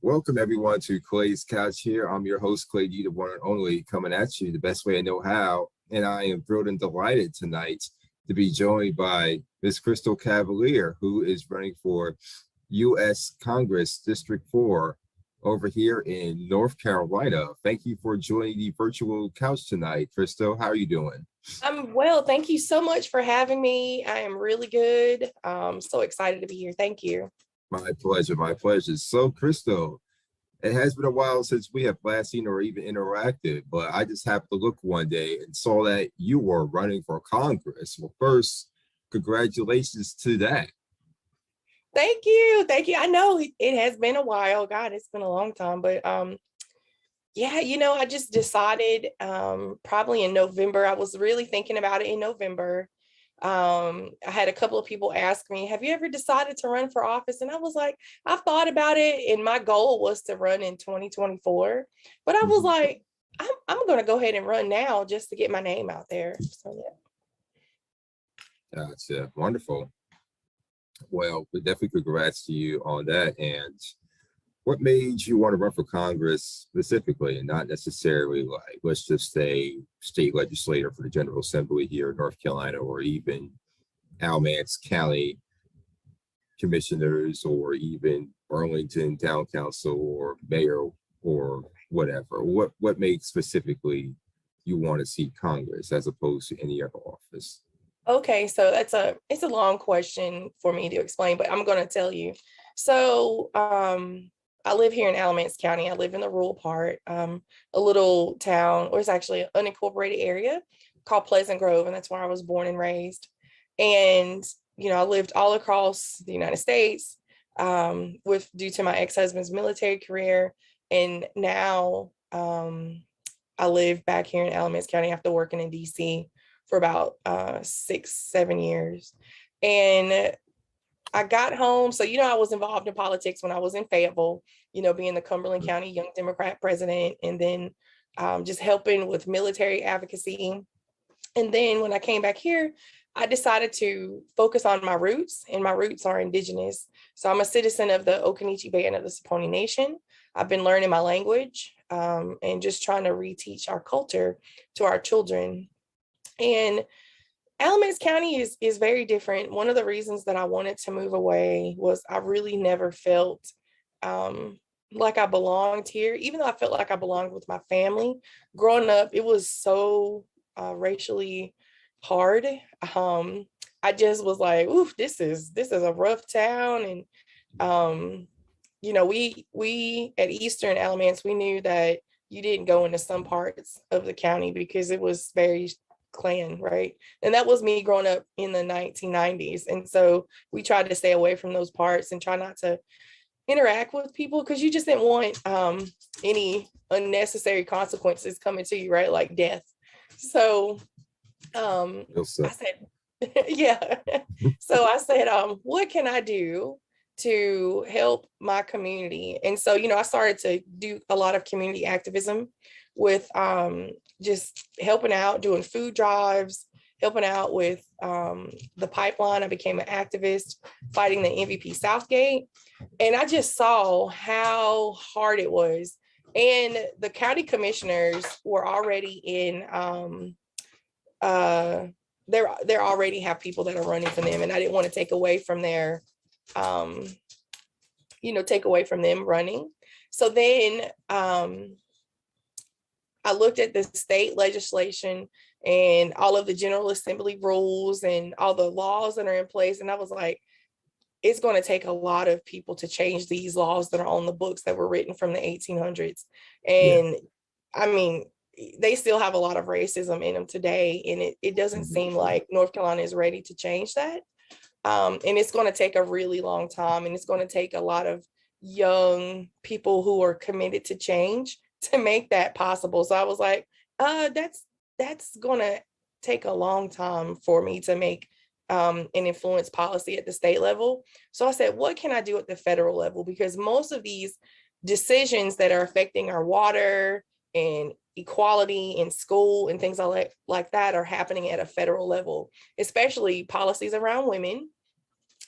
Welcome everyone to Clay's Couch here. I'm your host, Clay G, the one and only, coming at you the best way I know how. And I am thrilled and delighted tonight to be joined by Ms. Crystal Cavalier, who is running for U.S. Congress District 4 over here in North Carolina. Thank you for joining the virtual couch tonight. Crystal, how are you doing? I'm well. Thank you so much for having me. I am really good. So excited to be here. Thank you. My pleasure, my pleasure. So, Crystal, it has been a while since we have last seen or even interacted, but I just happened to look one day and saw that you were running for Congress. Well, first, congratulations to that. Thank you. Thank you. I know it has been a while. God, it's been a long time, but yeah, I just decided probably in November. I was really thinking about it in November. I had a couple of people ask me, have you ever decided to run for office? And I was like, I've thought about it. And my goal was to run in 2024. But I was like, I'm going to go ahead and run now just to get my name out there. So, yeah. Gotcha. Wonderful. Well, definitely congrats to you on that. And what made you want to run for Congress specifically, and not necessarily like, let's just say, state legislator for the General Assembly here in North Carolina, or even Alamance County commissioners, or even Burlington Town Council or mayor or whatever? What made specifically you want to see Congress as opposed to any other office? okay, so it's a long question for me to explain, but I'm going to tell you. So I live here in Alamance County. I live in the rural part, a little town, or it's actually an unincorporated area called Pleasant Grove, and that's where I was born and raised. And I lived all across the United States due to my ex-husband's military career, and now I live back here in Alamance County after working in DC for about 6-7 years. And I got home. So, I was involved in politics when I was in Fayetteville, being the Cumberland County Young Democrat president, and then just helping with military advocacy. And then when I came back here, I decided to focus on my roots, and my roots are indigenous. So I'm a citizen of the Occaneechi Band of the Saponi Nation. I've been learning my language and just trying to reteach our culture to our children. And Alamance County is very different. One of the reasons that I wanted to move away was I really never felt like I belonged here, even though I felt like I belonged with my family. Growing up, it was so racially hard. I just was like, ooh, this is a rough town. And we at Eastern Alamance, we knew that you didn't go into some parts of the county because it was very Klan, right? And that was me growing up in the 1990s. And so we tried to stay away from those parts and try not to interact with people, because you just didn't want any unnecessary consequences coming to you, right? Like death. So I said, yeah. So I said, what can I do to help my community? And so, I started to do a lot of community activism, with just helping out, doing food drives, helping out with the pipeline. I became an activist fighting the MVP Southgate. And I just saw how hard it was. And the county commissioners were already in, they're already have people that are running for them. And I didn't want to take away from their, take away from them running. So then I looked at the state legislation and all of the General Assembly rules and all the laws that are in place. And I was like, it's going to take a lot of people to change these laws that are on the books that were written from the 1800s. And I mean, they still have a lot of racism in them today. And it doesn't seem like North Carolina is ready to change that. And it's going to take a really long time. And it's going to take a lot of young people who are committed to change to make that possible. So I was like, that's going to take a long time for me to make and influence policy at the state level. So I said, what can I do at the federal level? Because most of these decisions that are affecting our water and equality in school and things like that are happening at a federal level, especially policies around women,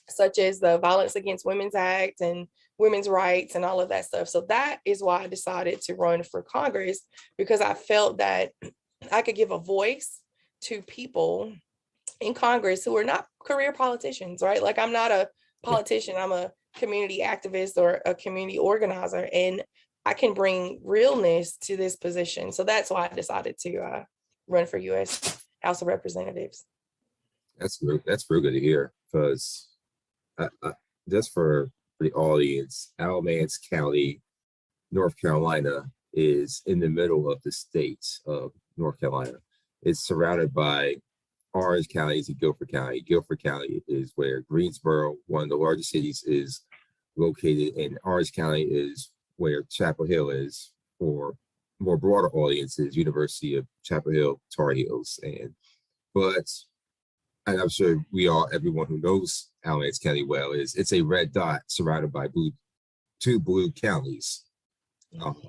such as the Violence Against Women's Act and women's rights and all of that stuff. So that is why I decided to run for Congress, because I felt that I could give a voice to people in Congress who are not career politicians, right? Like, I'm not a politician, I'm a community activist or a community organizer, and I can bring realness to this position. So that's why I decided to run for U.S. House of Representatives. That's real good to hear, because just for the audience, Alamance County, North Carolina, is in the middle of the state of North Carolina. It's surrounded by Orange County and Guilford County. Guilford County is where Greensboro, one of the largest cities, is located, and Orange County is where Chapel Hill is. For more broader audiences, University of Chapel Hill, Tar Heels, and I'm sure everyone who knows Alamance County well, it's a red dot surrounded by two blue counties.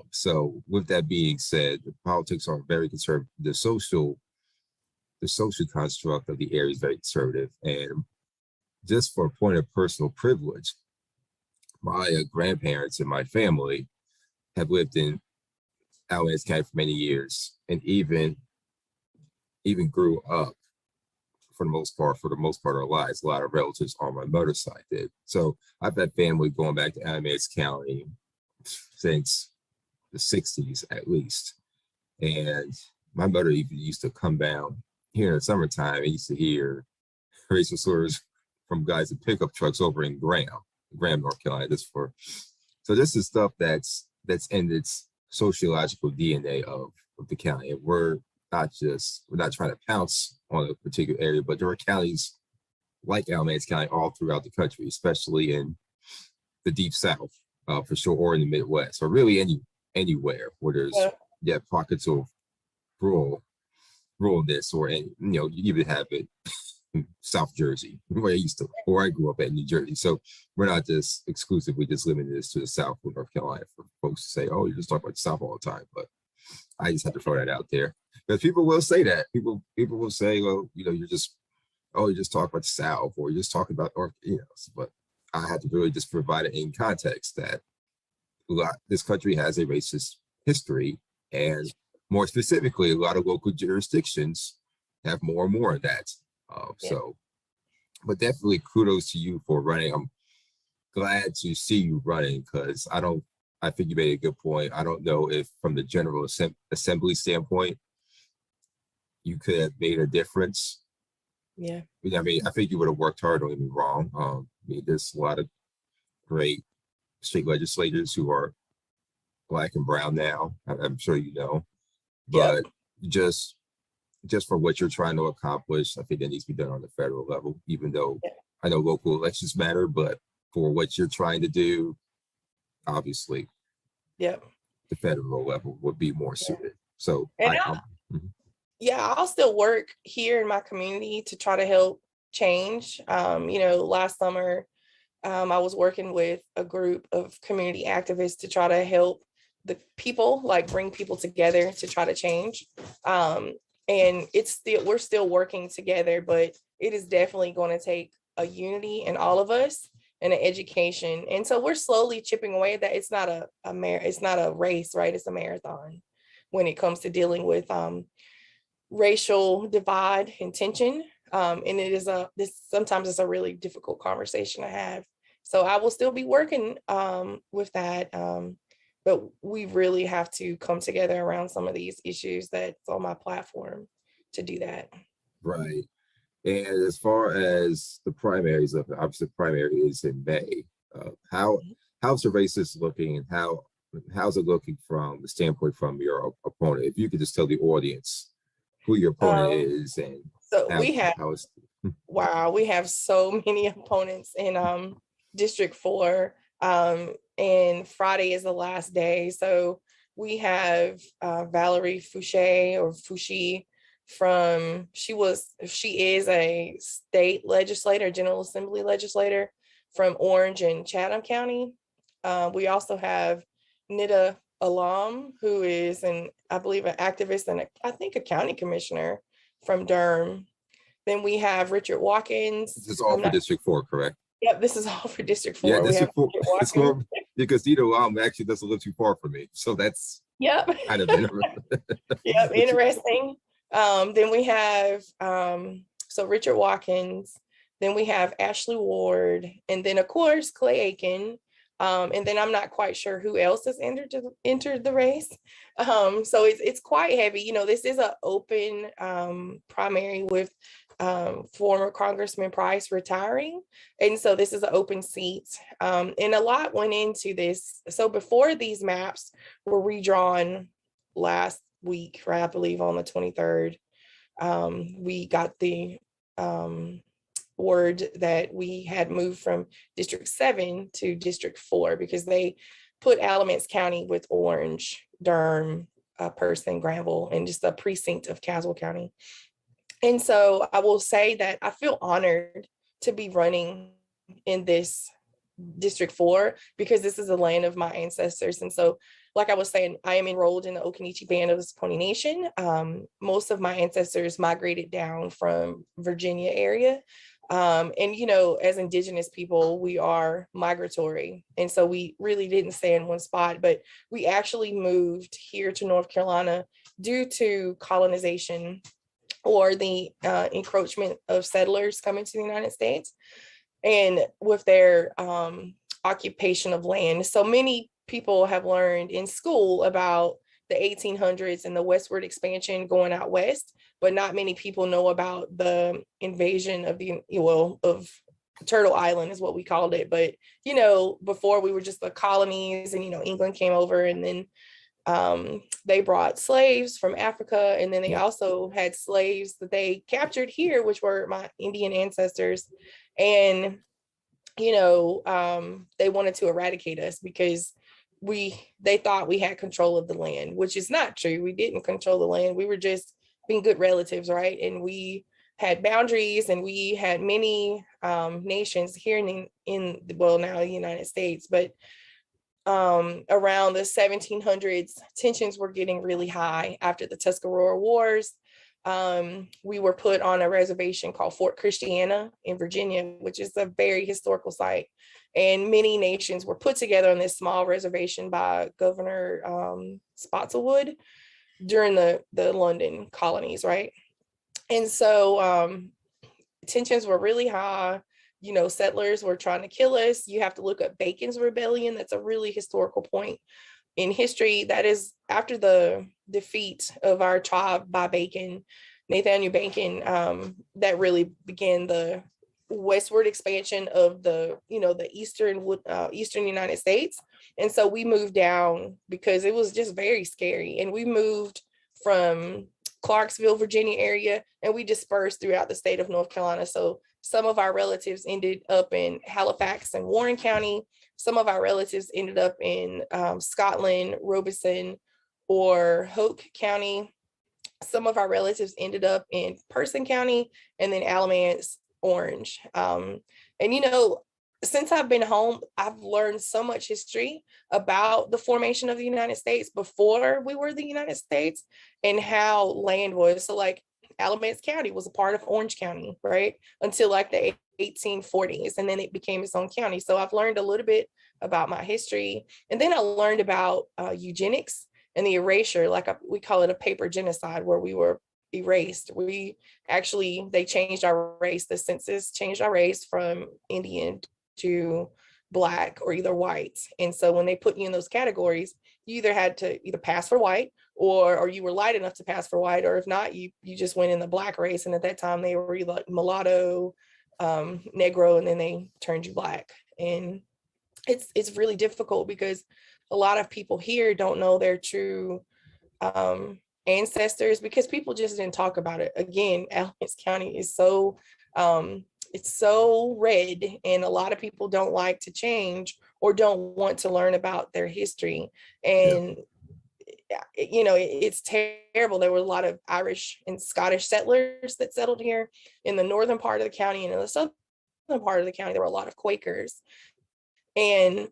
So with that being said, the politics are very conservative. The social construct of the area is very conservative. And just for a point of personal privilege, my grandparents and my family have lived in Alamance County for many years, and even grew up for the most part of our lives. A lot of relatives on my mother's side did. So I've had family going back to Alamance County since the 60s at least. And my mother even used to come down here in the summertime. I used to hear racial slurs from guys in pickup trucks over in Graham, North Carolina. So this is stuff that's in its sociological DNA of the county. And we're not trying to pounce on a particular area, but there are counties like Alamance County all throughout the country, especially in the deep South, for sure, or in the Midwest, or really anywhere where there's pockets of ruralness, or you even have it in South Jersey, where I grew up in New Jersey. So we're not just exclusively just limiting this to the South of North Carolina for folks to say, oh, you just talk about the South all the time. But I just have to throw that out there, because people will say that. People will say, well, you just talk about the South, or you're just talking about North, but I have to really just provide it in context that this country has a racist history, and more specifically, a lot of local jurisdictions have more and more of that. So, but definitely kudos to you for running. I'm glad to see you running, because I think you made a good point. I don't know if from the General Assembly standpoint, you could have made a difference. Yeah. I mean, I think you would have worked hard, don't get me wrong. There's a lot of great state legislators who are Black and brown now, I'm sure you know. But just for what you're trying to accomplish, I think that needs to be done on the federal level, even though I know local elections matter, but for what you're trying to do, obviously, the federal level would be more suited. So I'll still work here in my community to try to help change. Last summer, I was working with a group of community activists to try to help the people, like bring people together to try to change. And we're still working together, but it is definitely going to take a unity in all of us and an education. And so we're slowly chipping away at that. It's not it's not a race, right? It's a marathon when it comes to dealing with racial divide and tension. And it is sometimes it's a really difficult conversation to have. So I will still be working with that. But we really have to come together around some of these issues that's on my platform to do that. Right. And as far as the primaries, obviously the primary is in May. How's the races looking, and how's it looking from the standpoint from your opponent? If you could just tell the audience who your opponent is and so how, we have how it's wow, we have so many opponents in District 4. And Friday is the last day. So we have Valerie Fouché she is a state legislator, General Assembly legislator from Orange and Chatham County. We also have Nida Alam, who is I believe an activist and I think a county commissioner from Durham. Then we have Richard Watkins. This is all for District 4, correct? Yep, this is all for District 4. Yeah, we District 4. It's more, because actually that's a little too far for me. So that's kind of interesting. Yep, interesting. Then we have so Richard Watkins, then we have Ashley Ward, and then of course Clay Aiken. And then I'm not quite sure who else has entered the race. So it's quite heavy. You know, this is an open primary with former Congressman Price retiring. And so this is an open seat. And a lot went into this. So before these maps were redrawn last week, right, I believe on the 23rd, we got the word that we had moved from District 7 to District 4 because they put Alamance County with Orange, Durham, Person, Granville, and just a precinct of Caswell County. And so I will say that I feel honored to be running in this District 4 because this is the land of my ancestors. And so, like I was saying, I am enrolled in the Occaneechi Band of the Pony Nation. Most of my ancestors migrated down from Virginia area. And, you know, as Indigenous people, we are migratory. And so we really didn't stay in one spot, but we actually moved here to North Carolina due to colonization or the encroachment of settlers coming to the United States and with their occupation of land. So many people have learned in school about the 1800s and the westward expansion going out west, but not many people know about the invasion of of Turtle Island is what we called it. But, you know, before we were just the colonies and, you know, England came over and then they brought slaves from Africa, and then they also had slaves that they captured here, which were my Indian ancestors. And, you know, they wanted to eradicate us because they thought we had control of the land, which is not true. We didn't control the land. We were just being good relatives, right? And we had boundaries, and we had many nations here in now the United States, but around the 1700s, tensions were getting really high after the Tuscarora Wars. We were put on a reservation called Fort Christiana in Virginia, which is a very historical site. And many nations were put together on this small reservation by Governor Spotswood during the London colonies, right? And so tensions were really high. You know, settlers were trying to kill us. You have to look up Bacon's Rebellion. That's a really historical point in history. That is after the defeat of our tribe by Bacon, Nathaniel Bacon, that really began the westward expansion of the eastern United States. And so we moved down because it was just very scary. And we moved from Clarksville, Virginia area, and we dispersed throughout the state of North Carolina. So some of our relatives ended up in Halifax and Warren County. Some of our relatives ended up in Scotland, Robeson, or Hoke County. Some of our relatives ended up in Person County, and then Alamance, Orange. And, you know, since I've been home, I've learned so much history about the formation of the United States before we were the United States and how land was. So like Alamance County was a part of Orange County, right? Until like the 1840s, and then it became its own county. So I've learned a little bit about my history. And then I learned about eugenics and the erasure, like we call it a paper genocide, where we were erased. They changed our race. The census changed our race from Indian to Black or either white. And so when they put you in those categories, you either had to either pass for white, or you were light enough to pass for white, or if not, you just went in the Black race. And at that time they were either like mulatto, Negro, and then they turned you Black. And it's really difficult because a lot of people here don't know their true ancestors, because people just didn't talk about it. Again, Alamance County is so it's so red, and a lot of people don't like to change or don't want to learn about their history. And it's terrible. There were a lot of Irish and Scottish settlers that settled here in the northern part of the county, and in the southern part of the county there were a lot of Quakers. And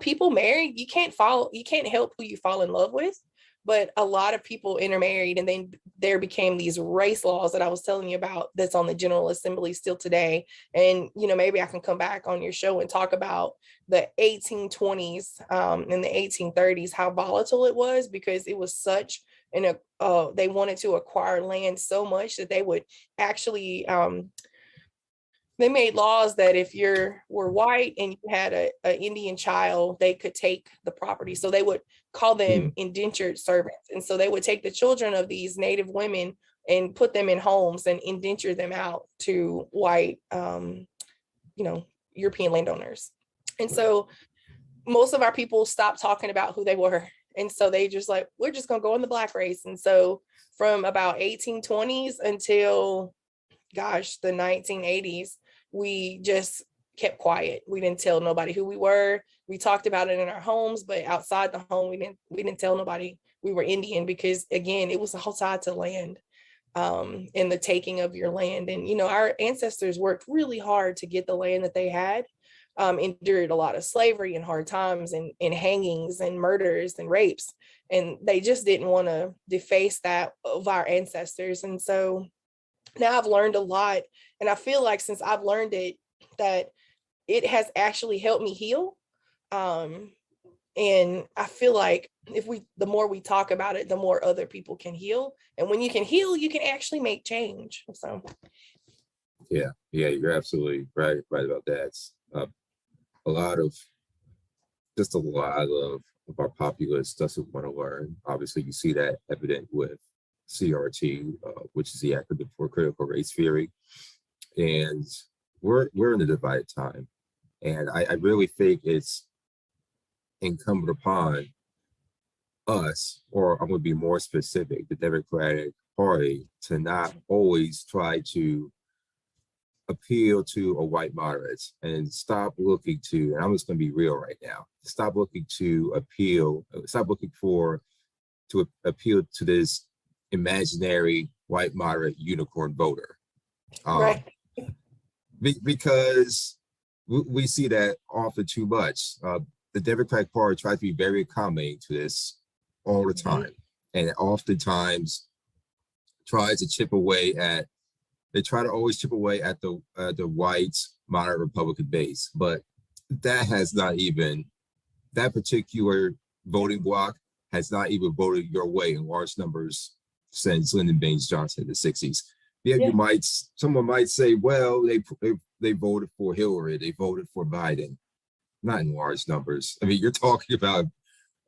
people marry. You can't help who you fall in love with. But a lot of people intermarried, and then there became these race laws that I was telling you about that's on the General Assembly still today. And maybe I can come back on your show and talk about the 1820s and the 1830s, how volatile it was, because it was such they wanted to acquire land so much that they would actually they made laws that if were white and you had an Indian child, they could take the property. So they would call them indentured servants. And so they would take the children of these Native women and put them in homes and indenture them out to white, European landowners. And so most of our people stopped talking about who they were. And so they just like, we're just going to go in the Black race. And so from about 1820s until, the 1980s, we just kept quiet. We didn't tell nobody who we were. We talked about it in our homes, but outside the home, we didn't tell nobody we were Indian, because again, it was all tied to land, and the taking of your land. And our ancestors worked really hard to get the land that they had, endured a lot of slavery and hard times and hangings and murders and rapes, and they just didn't want to deface that of our ancestors. And so now I've learned a lot, and I feel like since I've learned it, that it has actually helped me heal. And I feel like the more we talk about it, the more other people can heal. And when you can heal, you can actually make change. So. Yeah, you're absolutely right about that. A lot of our populace doesn't want to learn. Obviously, you see that evident with CRT, which is the acronym for critical race theory. And we're in a divided time. And I really think it's incumbent upon us, or I'm going to be more specific, the Democratic Party, to not always try to appeal to a white moderate and stop looking to, and I'm just going to be real right now, stop looking to appeal to this imaginary white moderate unicorn voter. Right. Because we see that often too much. The Democratic Party tries to be very accommodating to this all the time, and oftentimes tries to chip away at. They try to always chip away at the white moderate Republican base, but that particular voting bloc has not even voted your way in large numbers since Lyndon Baines Johnson in the 60s. Someone might say, well, they voted for Hillary, they voted for Biden, not in large numbers. I mean, you're talking about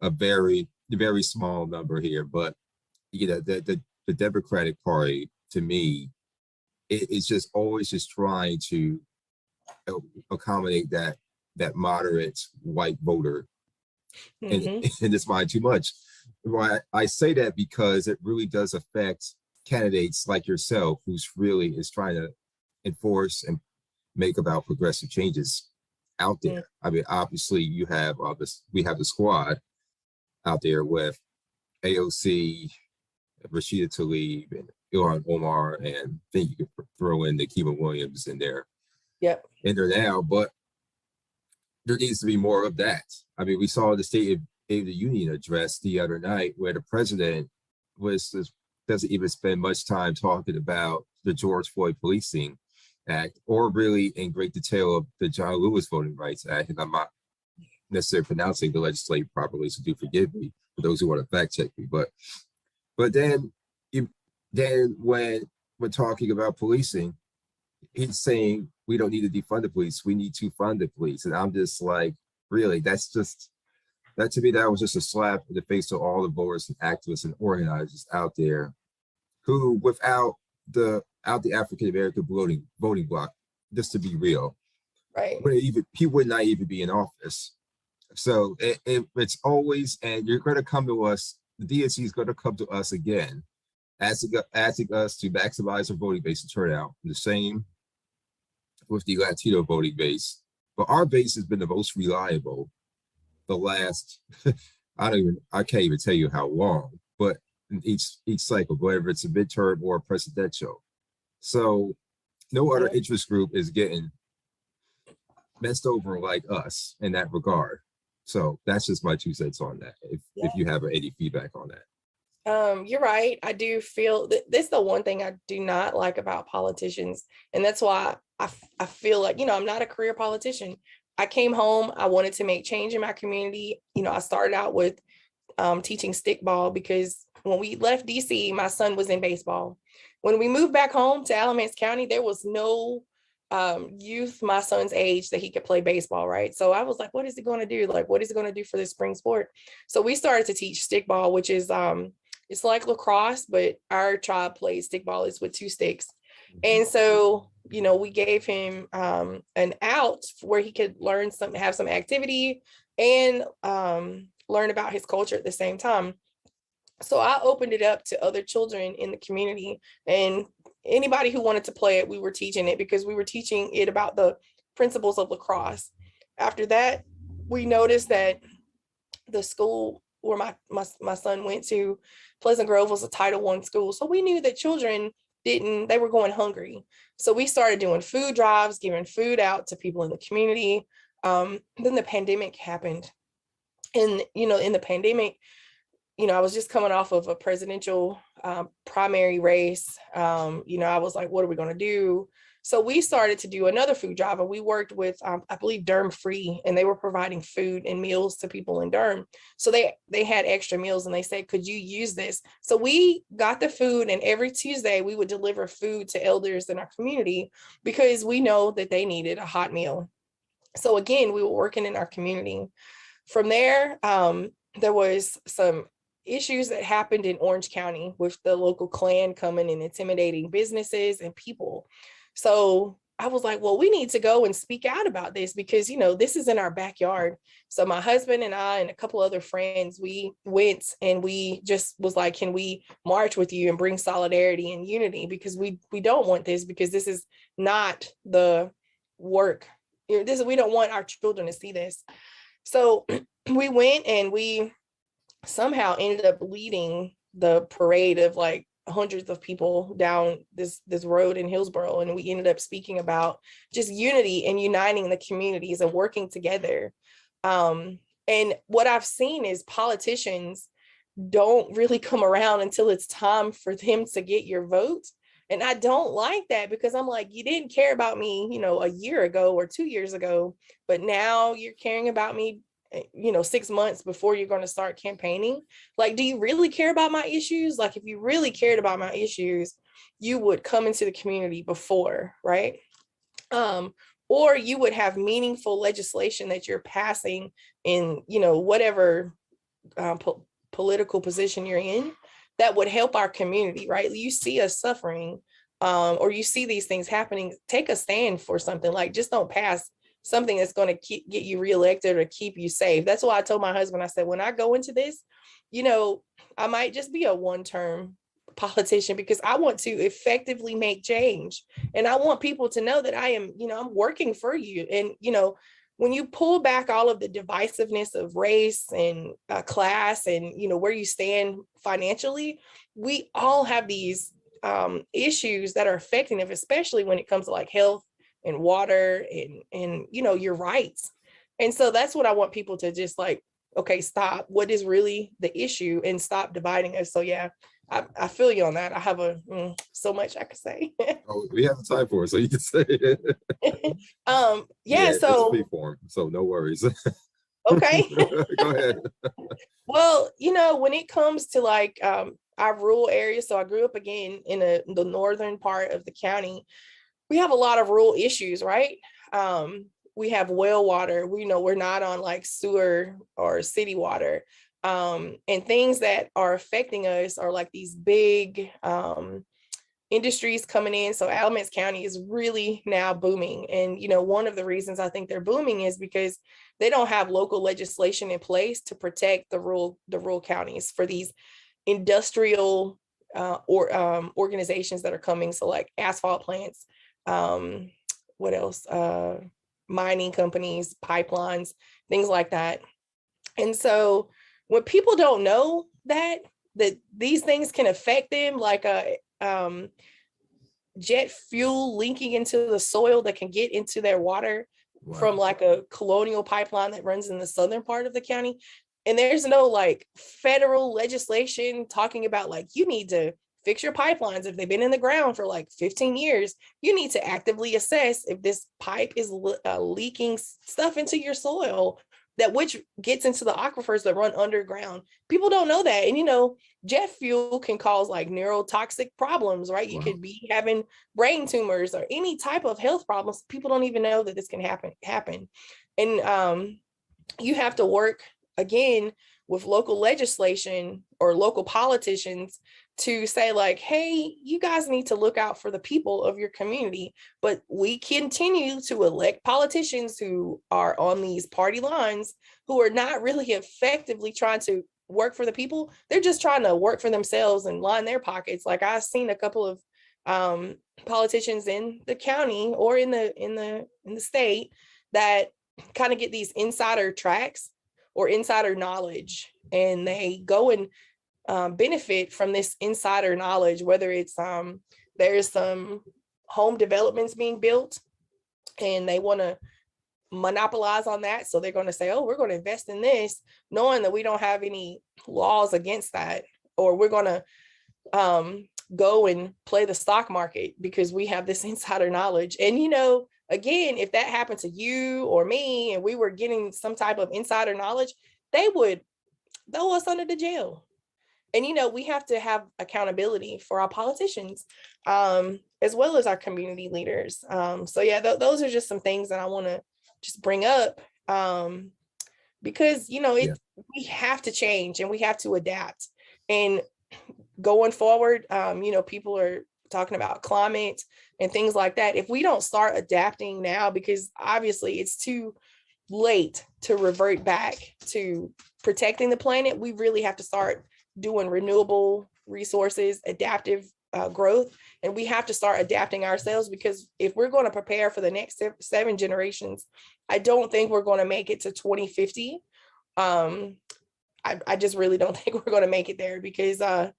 a very, very small number here, but the Democratic Party, to me, it's just always just trying to accommodate that moderate white voter in this mind too much. Why I say that, because it really does affect candidates like yourself, who's really is trying to enforce and make about progressive changes out there. I mean, obviously we have the squad out there with AOC, Rashida Tlaib, and Ilhan Omar, and then you can throw in the Kima Williams in there. Yep. in there now, but there needs to be more of that. I mean, we saw the State of the Union address the other night where the president doesn't even spend much time talking about the George Floyd Policing Act or really in great detail of the John Lewis Voting Rights Act. And I'm not necessarily pronouncing the legislature properly, so do forgive me for those who want to fact check me. But then when we're talking about policing, he's saying we don't need to defund the police, we need to fund the police. And I'm just like, really, that to me, that was just a slap in the face of all the voters and activists and organizers out there who, without the African American voting bloc, just to be real, right, he would not even be in office. So it's always, and you're going to come to us, the DNC is going to come to us again, asking us to maximize our voting base and turnout. The same with the Latino voting base, but our base has been the most reliable the last I can't even tell you how long, but in each cycle, whether it's a midterm or a presidential. So no other interest group is getting messed over like us in that regard. So that's just my 2 cents on that. If you have any feedback on that. You're right. I do feel that this is the one thing I do not like about politicians. And that's why I feel like, I'm not a career politician. I came home, I wanted to make change in my community. I started out with teaching stickball because when we left DC, my son was in baseball. When we moved back home to Alamance County, there was no youth my son's age that he could play baseball, right? So I was like, what is he going to do? Like, what is he going to do for this spring sport? So we started to teach stickball, which is it's like lacrosse, but our child plays stickball. It's with 2 sticks. And so, we gave him an out where he could have some activity and learn about his culture at the same time. So I opened it up to other children in the community, and anybody who wanted to play it, we were teaching it because we were teaching it about the principles of lacrosse. After that, we noticed that the school where my son went to, Pleasant Grove, was a Title I school. So we knew that children they were going hungry. So we started doing food drives, giving food out to people in the community. Then the pandemic happened. And, in the pandemic, I was just coming off of a presidential primary race. I was like, what are we going to do? So we started to do another food drive, and we worked with, I believe, Durham Free, and they were providing food and meals to people in Durham. So they had extra meals, and they said, could you use this? So we got the food, and every Tuesday we would deliver food to elders in our community because we know that they needed a hot meal. So again, we were working in our community. From there, there was some issues that happened in Orange County with the local Klan coming and intimidating businesses and people. So I was like, well, we need to go and speak out about this because, this is in our backyard. So my husband and I and a couple other friends, we went and we just was like, can we march with you and bring solidarity and unity? Because we don't want this, because this is not the work. We don't want our children to see this. So we went and we somehow ended up leading the parade of like hundreds of people down this road in Hillsborough. And we ended up speaking about just unity and uniting the communities and working together. And what I've seen is politicians don't really come around until it's time for them to get your vote. And I don't like that, because I'm like, you didn't care about me, a year ago or 2 years ago, but now you're caring about me 6 months before you're going to start campaigning. Like, do you really care about my issues? Like, if you really cared about my issues, you would come into the community before, right? Or you would have meaningful legislation that you're passing in, whatever political position you're in, that would help our community, right? You see us suffering, or you see these things happening, take a stand for something. Like, just don't pass something that's going to get you reelected or keep you safe. That's why I told my husband, I said, when I go into this, I might just be a one-term politician, because I want to effectively make change. And I want people to know that I am, I'm working for you. And, when you pull back all of the divisiveness of race and class and, where you stand financially, we all have these issues that are affecting them, especially when it comes to like health, and water and your rights. And so that's what I want people to just like, okay, stop. What is really the issue, and stop dividing us. So yeah, I feel you on that. I have so much I could say. Oh, we have the time for it, so you can say it. Yeah, It's so free form, so no worries. okay. Go ahead. Well, when it comes to like our rural areas, so I grew up again in the northern part of the county. We have a lot of rural issues, right? We have well water. We know we're not on like sewer or city water. And things that are affecting us are like these big industries coming in. So Alamance County is really now booming. And, one of the reasons I think they're booming is because they don't have local legislation in place to protect the rural counties for these industrial organizations that are coming. So like asphalt plants, what else? Mining companies, pipelines, things like that. And so when people don't know that these things can affect them, like jet fuel leaking into the soil that can get into their water from like a colonial pipeline that runs in the southern part of the county. And there's no like federal legislation talking about like, you need to fix your pipelines. If they've been in the ground for like 15 years, you need to actively assess if this pipe is leaking stuff into your soil, that which gets into the aquifers that run underground. People don't know that. And jet fuel can cause like neurotoxic problems, right? You could be having brain tumors or any type of health problems. People don't even know that this can happen. And you have to work again with local legislation or local politicians to say like, hey, you guys need to look out for the people of your community. But we continue to elect politicians who are on these party lines, who are not really effectively trying to work for the people. They're just trying to work for themselves and line their pockets. Like I've seen a couple of politicians in the county or in the state that kind of get these insider tracks or insider knowledge, and they go and benefit from this insider knowledge, whether it's there's some home developments being built and they want to monopolize on that. So they're going to say, oh, we're going to invest in this, knowing that we don't have any laws against that. Or we're going to go and play the stock market because we have this insider knowledge. And, again, if that happened to you or me and we were getting some type of insider knowledge, they would throw us under the jail. And, we have to have accountability for our politicians, as well as our community leaders. So, yeah, those are just some things that I want to just bring up, because, we have to change and we have to adapt. And going forward, people are talking about climate and things like that. If we don't start adapting now, because obviously it's too late to revert back to protecting the planet, we really have to start doing renewable resources, adaptive growth, and we have to start adapting ourselves, because if we're going to prepare for the next 7 generations, I don't think we're going to make it to 2050. I just really don't think we're going to make it there, because the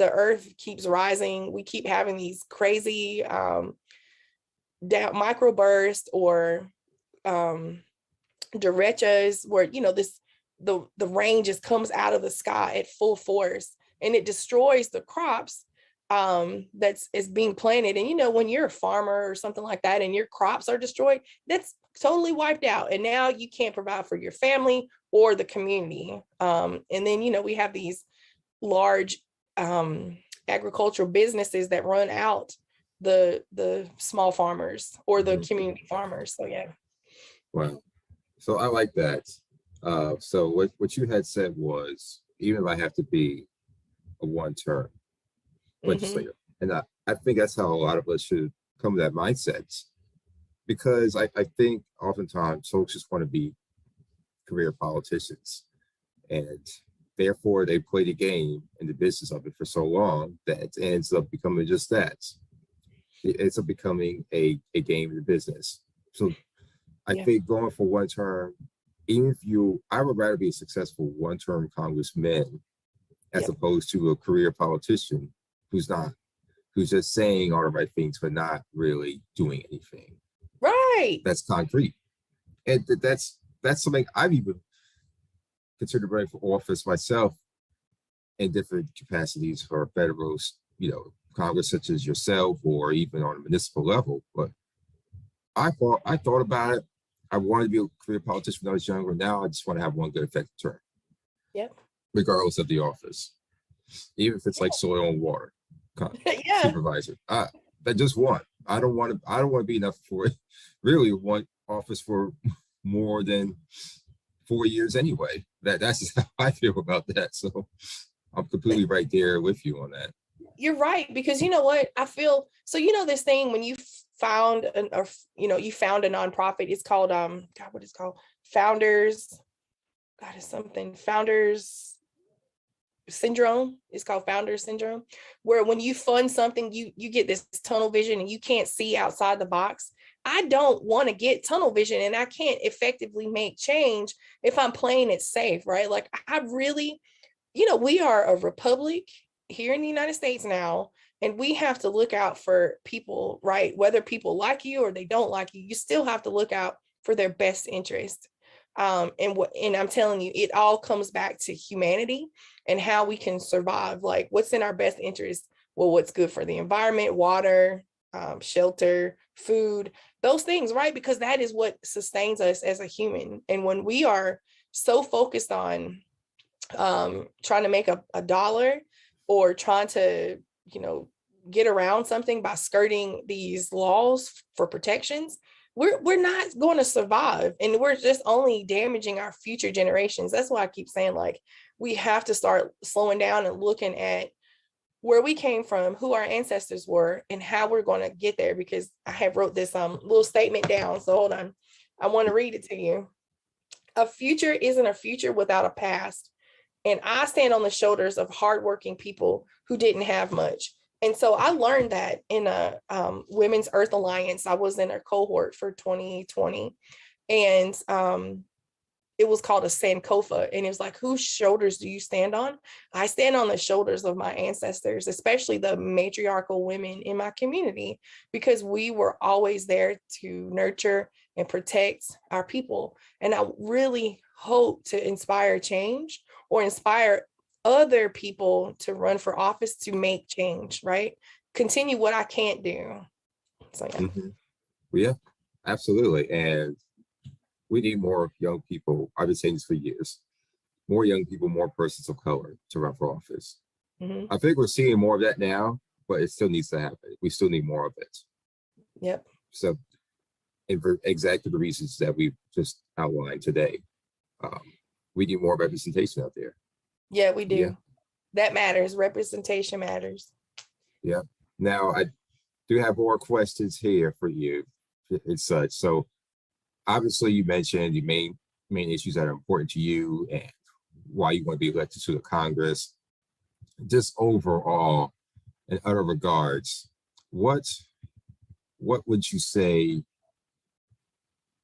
earth keeps rising. We keep having these crazy microbursts or derechas where the rain just comes out of the sky at full force and it destroys the crops that's being planted. And when you're a farmer or something like that and your crops are destroyed, that's totally wiped out, and now you can't provide for your family or the community. And then we have these large agricultural businesses that run out the small farmers or the community farmers. So yeah. Wow. So I like that. So what you had said was, even if I have to be a one-term legislator, and I think that's how a lot of us should come to that mindset, because I think oftentimes folks just want to be career politicians, and therefore they play the game in the business of it for so long that it ends up becoming just that. It ends up becoming a game in the business. So I think going for one term, even if I would rather be a successful one-term congressman as opposed to a career politician who's just saying all the right things but not really doing anything. Right. that's concrete. And that's something I've even considered running for office myself in different capacities for federal, Congress, such as yourself, or even on a municipal level. But I thought about it. I wanted to be a career politician when I was younger. Now I just want to have one good effective term, Yep. regardless of the office, even if it's like soil and water Yeah. supervisor. That just one. I don't want to. I don't want to be enough for it. Really, want office for more than 4 years anyway. That's just how I feel about that. So I'm completely right there with you on that. You're right, because you know what I feel. So this thing when you found you found a nonprofit. It's called God, what is it called? Founders. God, is something Founders syndrome. It's called Founders syndrome, where when you fund something, you get this tunnel vision and you can't see outside the box. I don't want to get tunnel vision, and I can't effectively make change if I'm playing it safe, right? Like I really, we are a republic here in the United States now, and we have to look out for people, right? Whether people like you or they don't like you, you still have to look out for their best interest. And I'm telling you, it all comes back to humanity and how we can survive. Like what's in our best interest? Well, what's good for the environment, water, shelter, food, those things, right? Because that is what sustains us as a human. And when we are so focused on trying to make a dollar, or trying to, get around something by skirting these laws for protections, we're not going to survive, and we're just only damaging our future generations. That's why I keep saying, like, we have to start slowing down and looking at where we came from, who our ancestors were, and how we're going to get there. Because I have wrote this little statement down. So hold on, I want to read it to you. A future isn't a future without a past. And I stand on the shoulders of hardworking people who didn't have much. And so I learned that in a Women's Earth Alliance. I was in a cohort for 2020, and it was called a Sankofa. And it was like, whose shoulders do you stand on? I stand on the shoulders of my ancestors, especially the matriarchal women in my community, because we were always there to nurture and protect our people. And I really hope to inspire change, or inspire other people to run for office to make change, right? Continue what I can't do. So yeah. Mm-hmm. Yeah, absolutely. And we need more young people. I've been saying this for years. More young people, more persons of color to run for office. Mm-hmm. I think we're seeing more of that now, but it still needs to happen. We still need more of it. Yep. So, and for exactly the reasons that we've just outlined today, we need more representation out there. Yeah, we do. Yeah. That matters. Representation matters. Yeah. Now, I do have more questions here for you and such. So, obviously, you mentioned the main issues that are important to you and why you want to be elected to the Congress. Just overall, in other regards, what would you say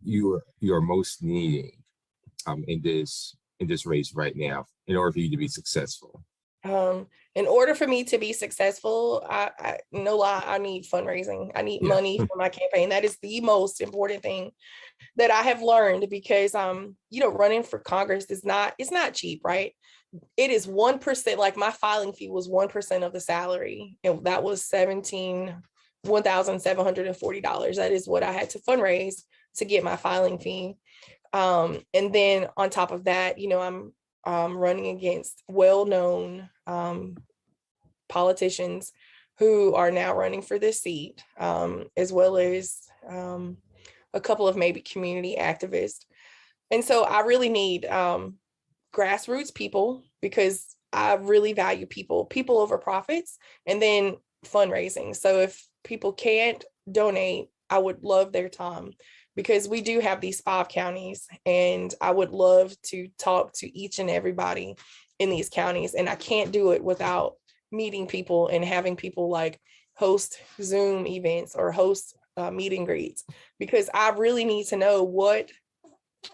you're most needing in this race right now in order for you to be successful? In order for me to be successful, I no lie, I need fundraising. I need money for my campaign. That is the most important thing that I have learned, because running for Congress it's not cheap, right? It is 1%. Like my filing fee was 1% of the salary, and that was $1,740. That is what I had to fundraise to get my filing fee. And then on top of that, I'm running against well-known politicians who are now running for this seat, as well as a couple of maybe community activists. And so I really need grassroots people, because I really value people over profits, and then fundraising. So if people can't donate, I would love their time, because we do have these 5 counties, and I would love to talk to each and everybody in these counties. And I can't do it without meeting people and having people like host Zoom events or host meet and greets, because I really need to know what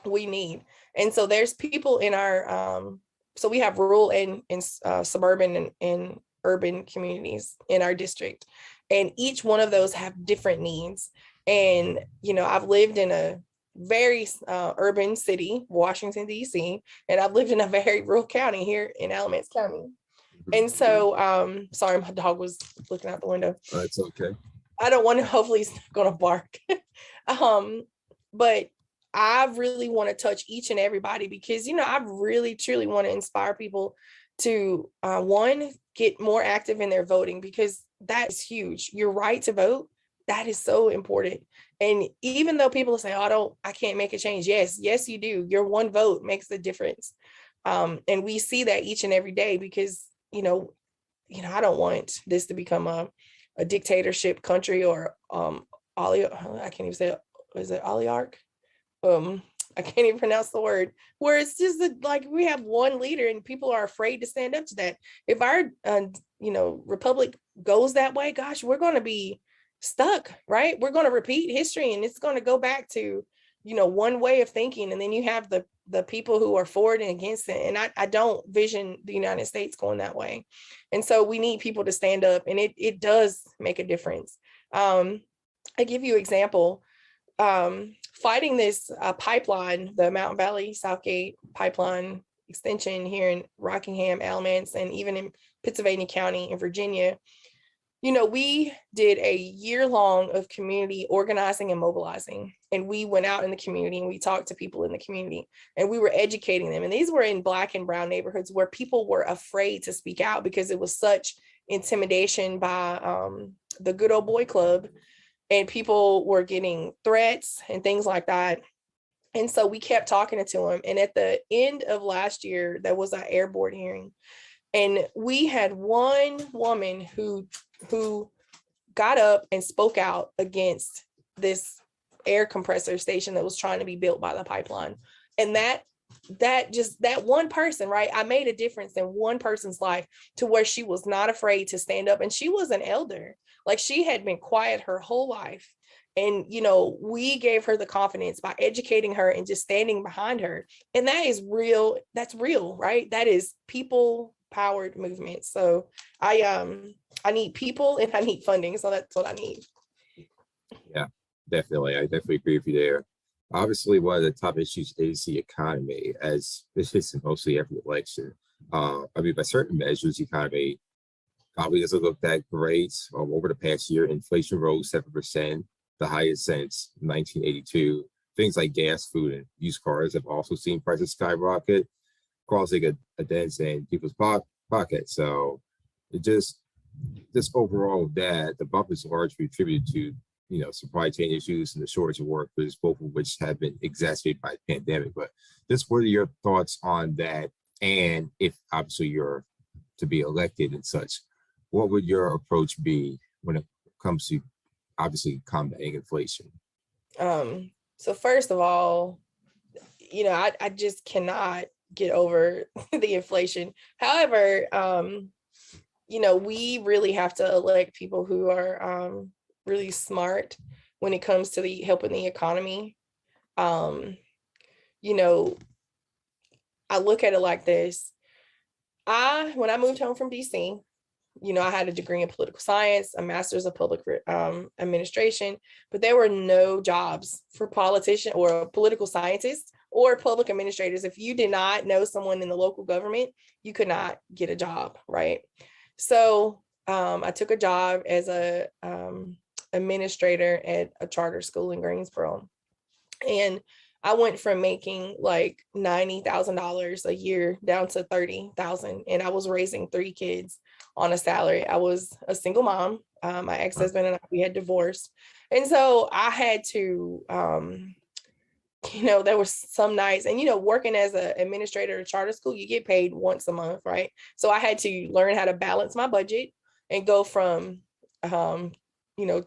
we need. And so there's people in our, so we have rural and suburban and urban communities in our district, and each one of those have different needs. And, I've lived in a very urban city, Washington, D.C., and I've lived in a very rural county here in Alamance County. And so, sorry, my dog was looking out the window. It's okay. I don't want to, hopefully he's not going to bark. But I really want to touch each and everybody because, I really, truly want to inspire people to, one, get more active in their voting, because that is huge. Your right to vote, that is so important. And even though people say, oh, I can't make a change. Yes, you do. Your one vote makes a difference. And we see that each and every day because, I don't want this to become a dictatorship country or I can't even say it. Is it oligarch? I can't even pronounce the word, where it's just like we have one leader and people are afraid to stand up to that. If our republic goes that way, gosh, we're going to be stuck, right? We're going to repeat history and it's going to go back to one way of thinking, and then you have the people who are for it and against it. And I don't vision the United States going that way. And so we need people to stand up, and it does make a difference. I give you an example. Fighting this pipeline, the Mountain Valley Southgate pipeline extension here in Rockingham, Alamance, and even in Pittsylvania County in Virginia, we did a year-long of community organizing and mobilizing. And we went out in the community and we talked to people in the community and we were educating them. And these were in Black and brown neighborhoods where people were afraid to speak out because it was such intimidation by the good old boy club. And people were getting threats and things like that. And so we kept talking to them. And at the end of last year, there was an air board hearing. And we had one woman who got up and spoke out against this air compressor station that was trying to be built by the pipeline. And that one person, right? I made a difference in one person's life to where she was not afraid to stand up. And she was an elder. Like, she had been quiet her whole life. And, we gave her the confidence by educating her and just standing behind her. And that is real. That's real, right? That is people powered movement. So I need people and I need funding. So that's what I need. Yeah, definitely. I definitely agree with you there. Obviously, one of the top issues is the economy, as this is mostly every election. By certain measures, the economy probably doesn't look that great. Over the past year, inflation rose 7%, the highest since 1982. Things like gas, food, and used cars have also seen prices skyrocket, causing a dent in people's pockets. So it just overall that the bump is largely attributed to supply chain issues and the shortage of workers, both of which have been exacerbated by the pandemic. But just what are your thoughts on that? And if obviously you're to be elected and such, what would your approach be when it comes to obviously combating inflation? So first of all, I just cannot get over the inflation. However, we really have to elect people who are really smart when it comes to helping the economy. I look at it like this. When I moved home from DC, I had a degree in political science, a master's of public administration, but there were no jobs for politicians or political scientists or public administrators. If you did not know someone in the local government, you could not get a job, right? So I took a job as a administrator at a charter school in Greensboro. And I went from making like $90,000 a year down to $30,000, and I was raising 3 kids on a salary. I was a single mom. My ex-husband and I, we had divorced. And so I had to, there were some nights, and, working as an administrator at a charter school, you get paid once a month, right? So I had to learn how to balance my budget and go from,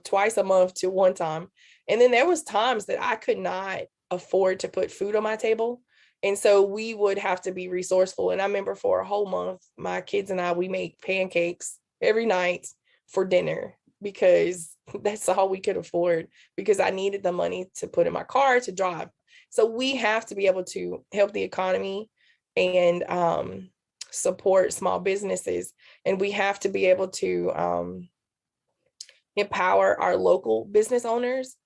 twice a month to one time. And then there was times that I could not afford to put food on my table. And so we would have to be resourceful. And I remember for a whole month, my kids and I, we made pancakes every night for dinner because that's all we could afford, because I needed the money to put in my car to drive. So we have to be able to help the economy and support small businesses. And we have to be able to empower our local business owners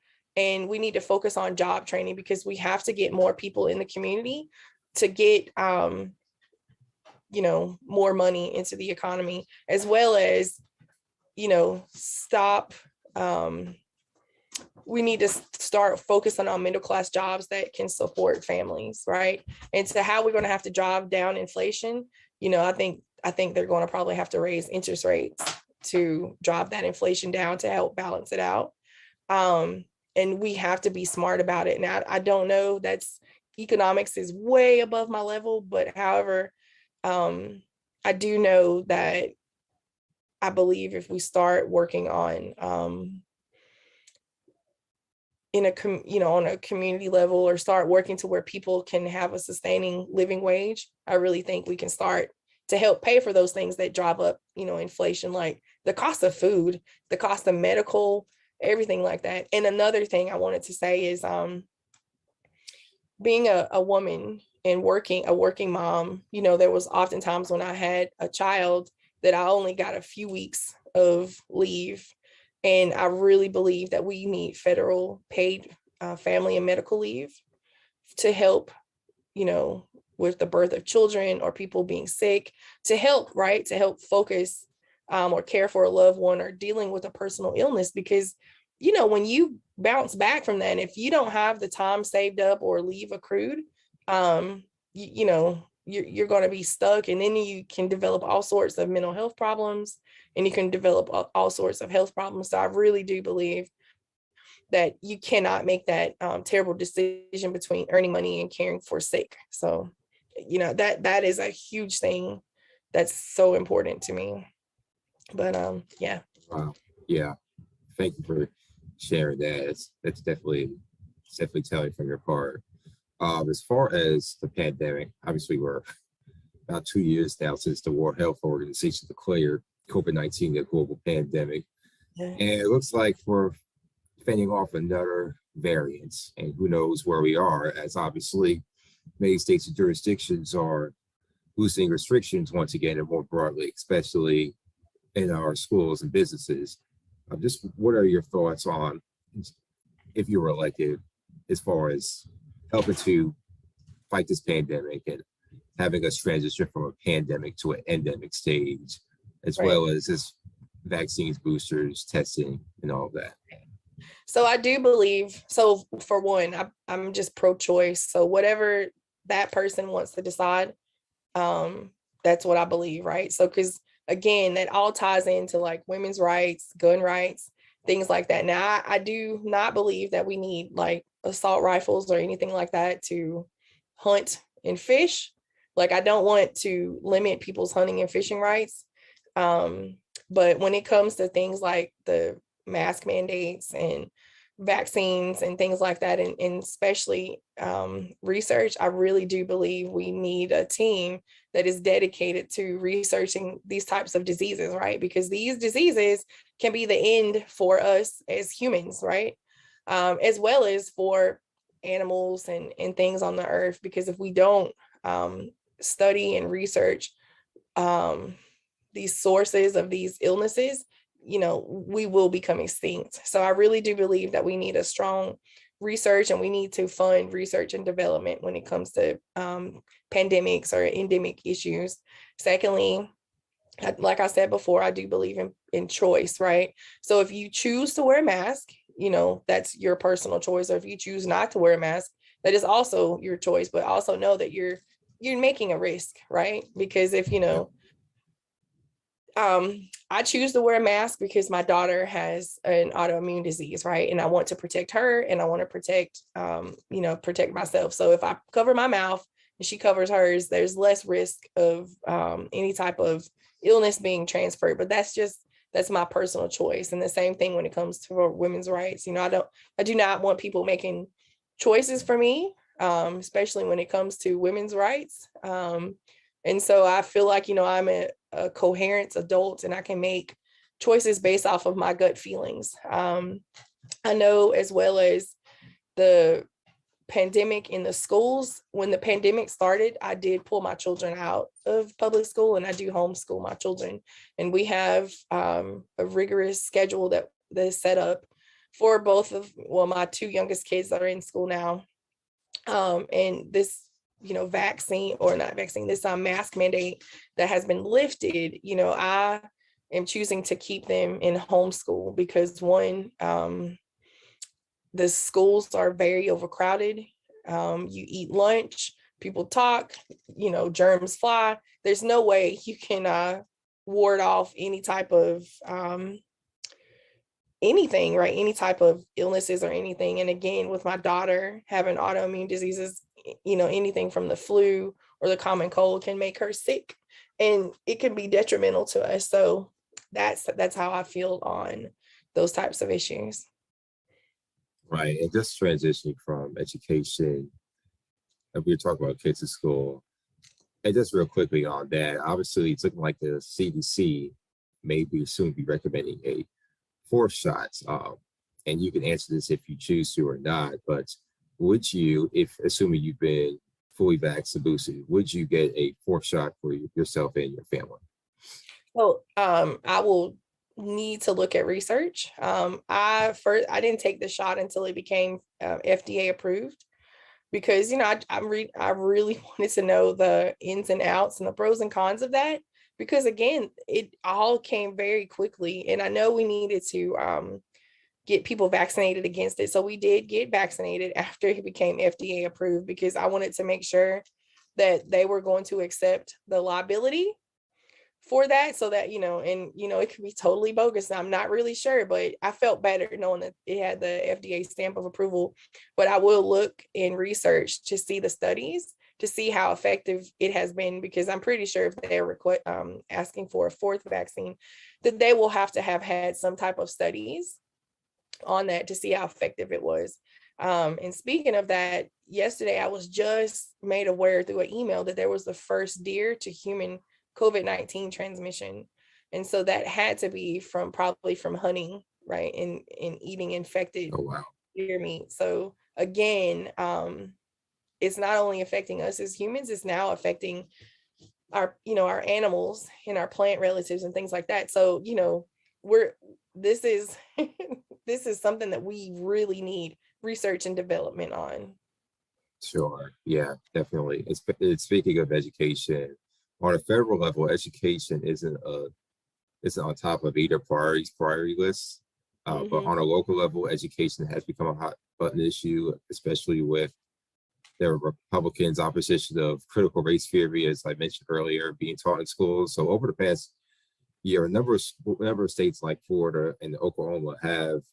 And we need to focus on job training because we have to get more people in the community to get, more money into the economy, as well as, stop. We need to start focusing on middle class jobs that can support families, right? And so how we're going to have to drive down inflation, I think they're going to probably have to raise interest rates to drive that inflation down to help balance it out. And we have to be smart about it. Now, I don't know, that's economics is way above my level, but however, I do know that I believe if we start working on, on a community level, or start working to where people can have a sustaining living wage, I really think we can start to help pay for those things that drive up, inflation, like the cost of food, the cost of medical, everything like that. And another thing I wanted to say is, being a woman and a working mom, there was oftentimes when I had a child that I only got a few weeks of leave. And I really believe that we need federal paid family and medical leave to help, with the birth of children or people being sick, to help, right? To help focus or care for a loved one or dealing with a personal illness. Because, when you bounce back from that, and if you don't have the time saved up or leave accrued, you're going to be stuck, and then you can develop all sorts of mental health problems, and you can develop all sorts of health problems. So I really do believe that you cannot make that terrible decision between earning money and caring for sick. So, that is a huge thing that's so important to me. But yeah. Wow. Yeah. Thank you for sharing that. That's definitely telling from your part. As far as the pandemic, obviously we're about 2 years now since the World Health Organization declared COVID-19 a global pandemic. Yeah. And it looks like we're fending off another variant, and who knows where we are, as obviously many states and jurisdictions are loosening restrictions once again, and more broadly, especially in our schools and businesses. Just what are your thoughts on, if you were elected, as far as helping to fight this pandemic and having us transition from a pandemic to an endemic stage, as Right. well as this vaccines, boosters, testing, and all of that? So I do believe, so for one, I'm just pro-choice. So whatever that person wants to decide, that's what I believe, right? So, because again, that all ties into like women's rights, gun rights, things like that. Now, I do not believe that we need like assault rifles or anything like that to hunt and fish. Like, I don't want to limit people's hunting and fishing rights. But when it comes to things like the mask mandates and vaccines and things like that, and especially research, I really do believe we need a team that is dedicated to researching these types of diseases, right? Because these diseases can be the end for us as humans, right? As well as for animals and things on the earth. Because if we don't study and research these sources of these illnesses, we will become extinct. So I really do believe that we need a strong research, and we need to fund research and development when it comes to pandemics or endemic issues. Secondly, like I said before, I do believe in choice, right? So if you choose to wear a mask, that's your personal choice. Or if you choose not to wear a mask, that is also your choice, but also know that you're making a risk, right? Because if, I choose to wear a mask because my daughter has an autoimmune disease, right? And I want to protect her, and I want to protect, protect myself. So if I cover my mouth and she covers hers, there's less risk of any type of illness being transferred. But that's my personal choice. And the same thing when it comes to women's rights. I do not want people making choices for me, especially when it comes to women's rights. And so I feel like, I'm a coherent adult, and I can make choices based off of my gut feelings. I know, as well as the pandemic in the schools, when the pandemic started, I did pull my children out of public school, and I do homeschool my children. And we have a rigorous schedule that is set up for both of, well, my two youngest kids that are in school now. And this, vaccine, or not vaccine, this mask mandate that has been lifted, I am choosing to keep them in homeschool because one, the schools are very overcrowded. You eat lunch, people talk, germs fly. There's no way you can ward off any type of anything, right? Any type of illnesses or anything. And again, with my daughter having autoimmune diseases, anything from the flu or the common cold can make her sick, and it can be detrimental to us. So that's how I feel on those types of issues. Right. And just transitioning from education, and we were talking about kids in school, and just real quickly on that, obviously it's looking like the CDC may be soon be recommending a fourth shot. And you can answer this if you choose to or not, but would you, if assuming you've been fully vaccinated, boosted, would you get a fourth shot for yourself and your family? Well, I will need to look at research. I didn't take the shot until it became FDA approved, because I really wanted to know the ins and outs and the pros and cons of that, because again, it all came very quickly, and I know we needed to get people vaccinated against it. So we did get vaccinated after it became FDA approved, because I wanted to make sure that they were going to accept the liability for that, so that it could be totally bogus. I'm not really sure, but I felt better knowing that it had the FDA stamp of approval. But I will look in research to see the studies, to see how effective it has been, because I'm pretty sure if they're asking for a fourth vaccine, that they will have to have had some type of studies on that to see how effective it was. And speaking of that, yesterday I was just made aware through an email that there was the first deer to human COVID-19 transmission. And so that had to be probably from hunting, right? And eating infected Oh, wow. deer meat. So again, it's not only affecting us as humans, it's now affecting our animals and our plant relatives and things like that. So, this is this is something that we really need research and development on. Sure. Yeah, definitely. It's speaking of education, on a federal level, education isn't on top of either priority lists. But Mhm. on a local level, education has become a hot button issue, especially with the Republicans' opposition of critical race theory, as I mentioned earlier, being taught in schools. So over the past year, a number of states like Florida and Oklahoma have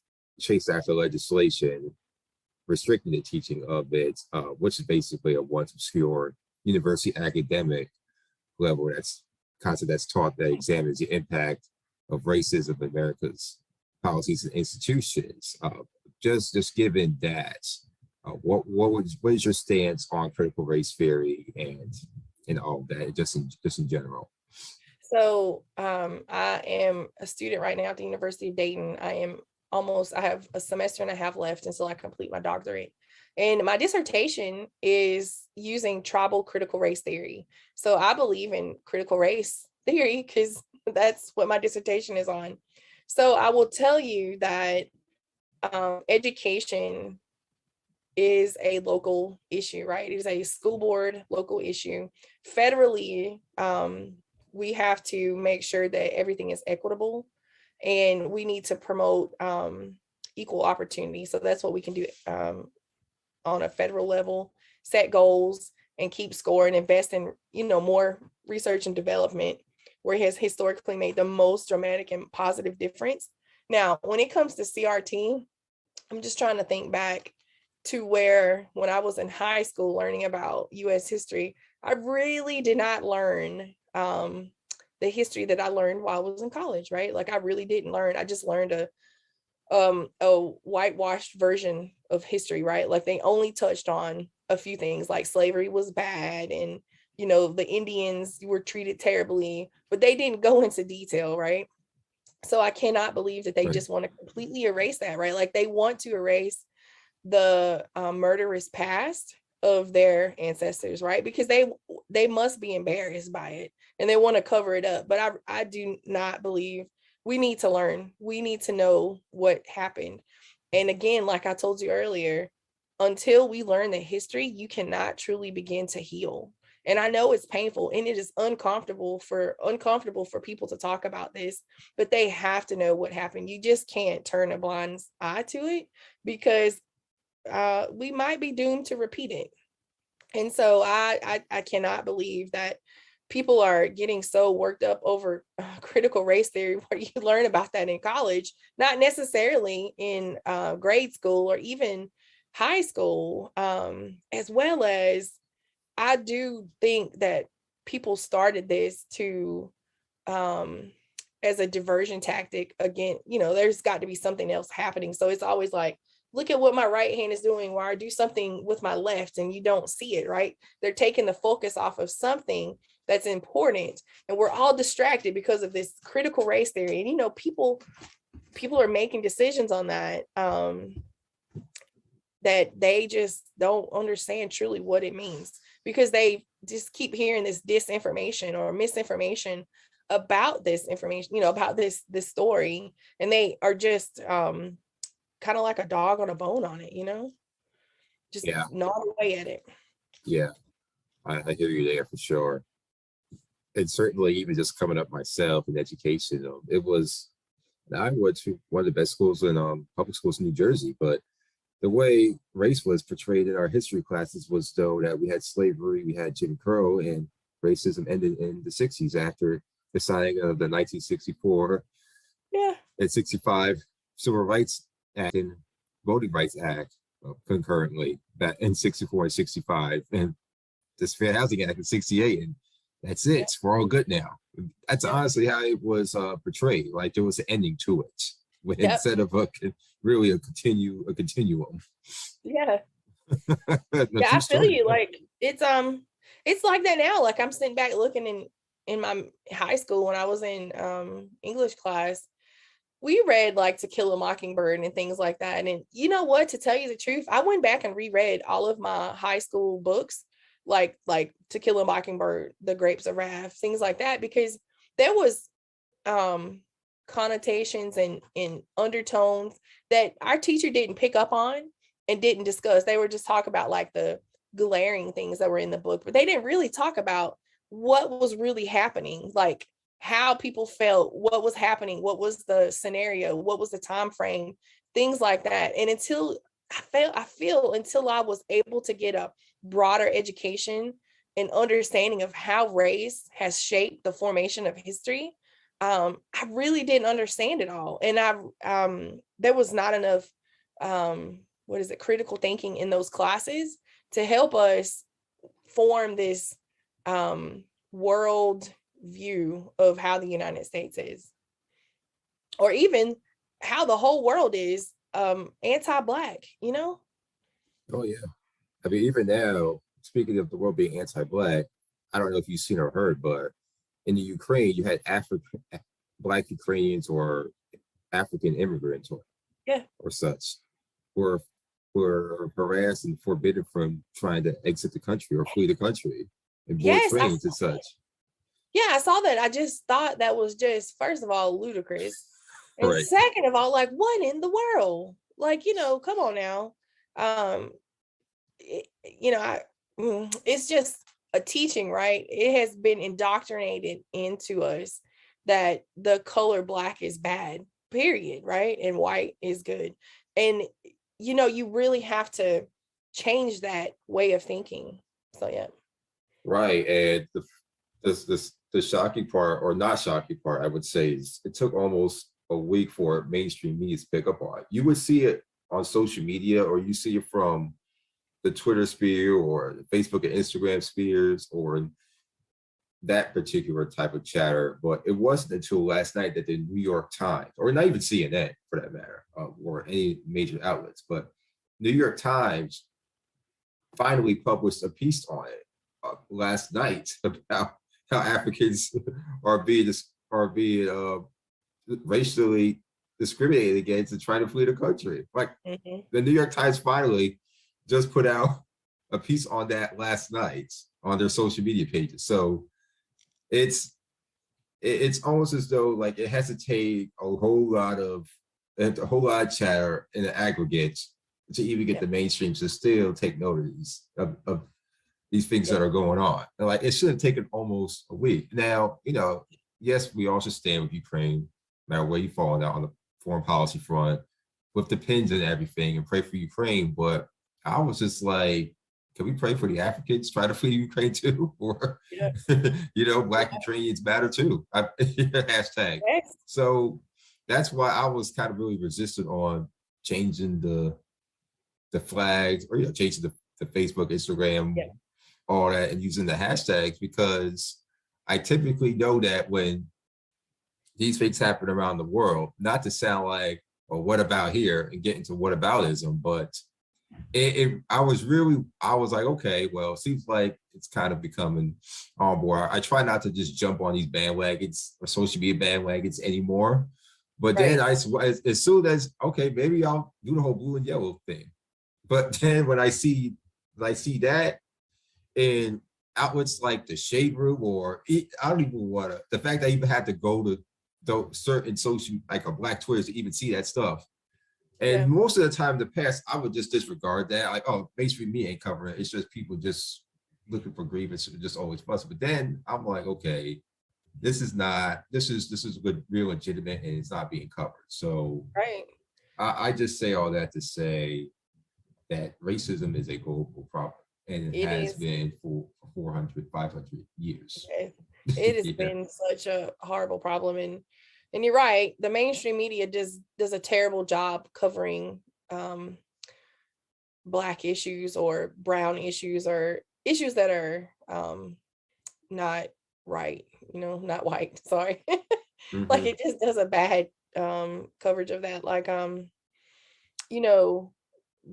chased after legislation restricting the teaching of it, which is basically a once obscure university academic level that's concept that's taught that examines the impact of racism in America's policies and institutions. Just given that, what is your stance on critical race theory and all of that, just in general? So I am a student right now at the University of Dayton. I have a semester and a half left until I complete my doctorate. And my dissertation is using tribal critical race theory. So I believe in critical race theory because that's what my dissertation is on. So I will tell you that education is a local issue, right? It is a school board local issue. Federally, we have to make sure that everything is equitable, and we need to promote equal opportunity. So that's what we can do on a federal level: set goals and keep score and invest in more research and development, where it has historically made the most dramatic and positive difference. Now, when it comes to CRT, I'm just trying to think back to where when I was in high school learning about US history, I really did not learn the history that I learned while I was in college, right? Like I really didn't learn. I just learned a whitewashed version of history, right? Like they only touched on a few things, like slavery was bad and the Indians were treated terribly, but they didn't go into detail, right? So I cannot believe that they Right. just want to completely erase that, right? Like they want to erase the murderous past of their ancestors, right? Because they must be embarrassed by it and they want to cover it up. But I do not believe we need to learn. We need to know what happened. And again, like I told you earlier, until we learn the history, you cannot truly begin to heal. And I know it's painful and it is uncomfortable for people to talk about this, but they have to know what happened. You just can't turn a blind eye to it, because we might be doomed to repeat it. And so I cannot believe that people are getting so worked up over critical race theory, where you learn about that in college, not necessarily in grade school or even high school. As well as, I do think that people started this to as a diversion tactic. Again, there's got to be something else happening. So it's always like, look at what my right hand is doing while I do something with my left, and you don't see it, right? They're taking the focus off of something that's important, and we're all distracted because of this critical race theory. And people are making decisions on that, that they just don't understand truly what it means, because they just keep hearing this disinformation or misinformation about this information, about this story, and they are just kind of like a dog on a bone on it, just Yeah, gnawing away at it. yeah, I hear you there for sure. And certainly, even just coming up myself in education, it was, I went to one of the best schools in public schools in New Jersey, but the way race was portrayed in our history classes was though that we had slavery, we had Jim Crow, and racism ended in the 60s after the signing of the 1964 Yeah. and 65 Civil Rights Act and Voting Rights Act concurrently, that in 64 and 65, and this Fair Housing Act in 68. And that's it. We're all good now. That's honestly how it was portrayed. Like there was an ending to it, instead of really a continuum. Yeah. Yeah, I feel you. Like it's like that now. Like I'm sitting back looking in my high school when I was in English class. We read like To Kill a Mockingbird and things like that. And then, you know what, to tell you the truth, I went back and reread all of my high school books, like To Kill a Mockingbird, The Grapes of Wrath, things like that, because there was connotations and undertones that our teacher didn't pick up on and didn't discuss. They were just talking about like the glaring things that were in the book, but they didn't really talk about what was really happening, like how people felt, what was happening, what was the scenario, what was the time frame, things like that. And until I feel until I was able to get a broader education and understanding of how race has shaped the formation of history, I really didn't understand it all. And there was not enough critical thinking in those classes to help us form this world view of how the United States is, or even how the whole world is anti-Black, Oh yeah. I mean, even now, speaking of the world being anti-Black, I don't know if you've seen or heard, but in the Ukraine, you had Black Ukrainians or African immigrants or such were harassed and forbidden from trying to exit the country or flee the country and board trains and such. Yeah, I saw that. I just thought that was just, first of all, ludicrous. And right. Second of all, like, what in the world? Like, come on now. It's just a teaching, right? It has been indoctrinated into us that the color Black is bad, period, right? And white is good. And, you really have to change that way of thinking. So, yeah. Right. And the shocking part, or not shocking part, I would say, is it took almost a week for mainstream media to pick up on it. You would see it on social media, or you see it from the Twitter sphere or the Facebook and Instagram spheres, or that particular type of chatter. But it wasn't until last night that the New York Times, or not even CNN for that matter, or any major outlets, but New York Times finally published a piece on it last night about how Africans are being racially discriminated against and trying to flee the country. Like the New York Times finally just put out a piece on that last night on their social media pages. So it's almost as though like it has to take a whole lot of and a whole lot of chatter in the aggregate to even get Yeah. the mainstream to still take note of these things Yeah. that are going on. And like, it should have taken almost a week. Now, yes, we all should stand with Ukraine, no matter where you fall out on the foreign policy front, with the pins and everything, and pray for Ukraine. But I was just like, can we pray for the Africans, try to free Ukraine too? Or, Yeah. Black Ukrainians matter too. Hashtag. Yes. So that's why I was kind of really resistant on changing the flags, or changing the Facebook, Instagram, Yeah. all that, and using the hashtags, because I typically know that when these things happen around the world, not to sound like, well, what about here, and get into whataboutism, but I was like, okay, well, it seems like it's kind of becoming on board. I try not to just jump on these bandwagons or social media bandwagons anymore. But then Right. as soon as, okay, maybe I'll do the whole blue and yellow thing. But then when I see that in outlets like the Shade Room, or I don't even want to, the fact that I even had to go to those certain social, like a Black Twitter, to even see that stuff. And Yeah. most of the time in the past, I would just disregard that. Like, oh, mainstream me ain't covering it. It's just people just looking for grievance and just always fussing. But then I'm like, okay, this is good, real legitimate, and it's not being covered. So Right. I just say all that to say that racism is a global problem, and it It has is. been for 400, 500 years. It it has Yeah. been such a horrible problem, and you're right. The mainstream media does a terrible job covering um, Black issues or brown issues or issues that are not right. Not white. Sorry, like Mm-hmm. it just does a bad coverage of that. Like you know,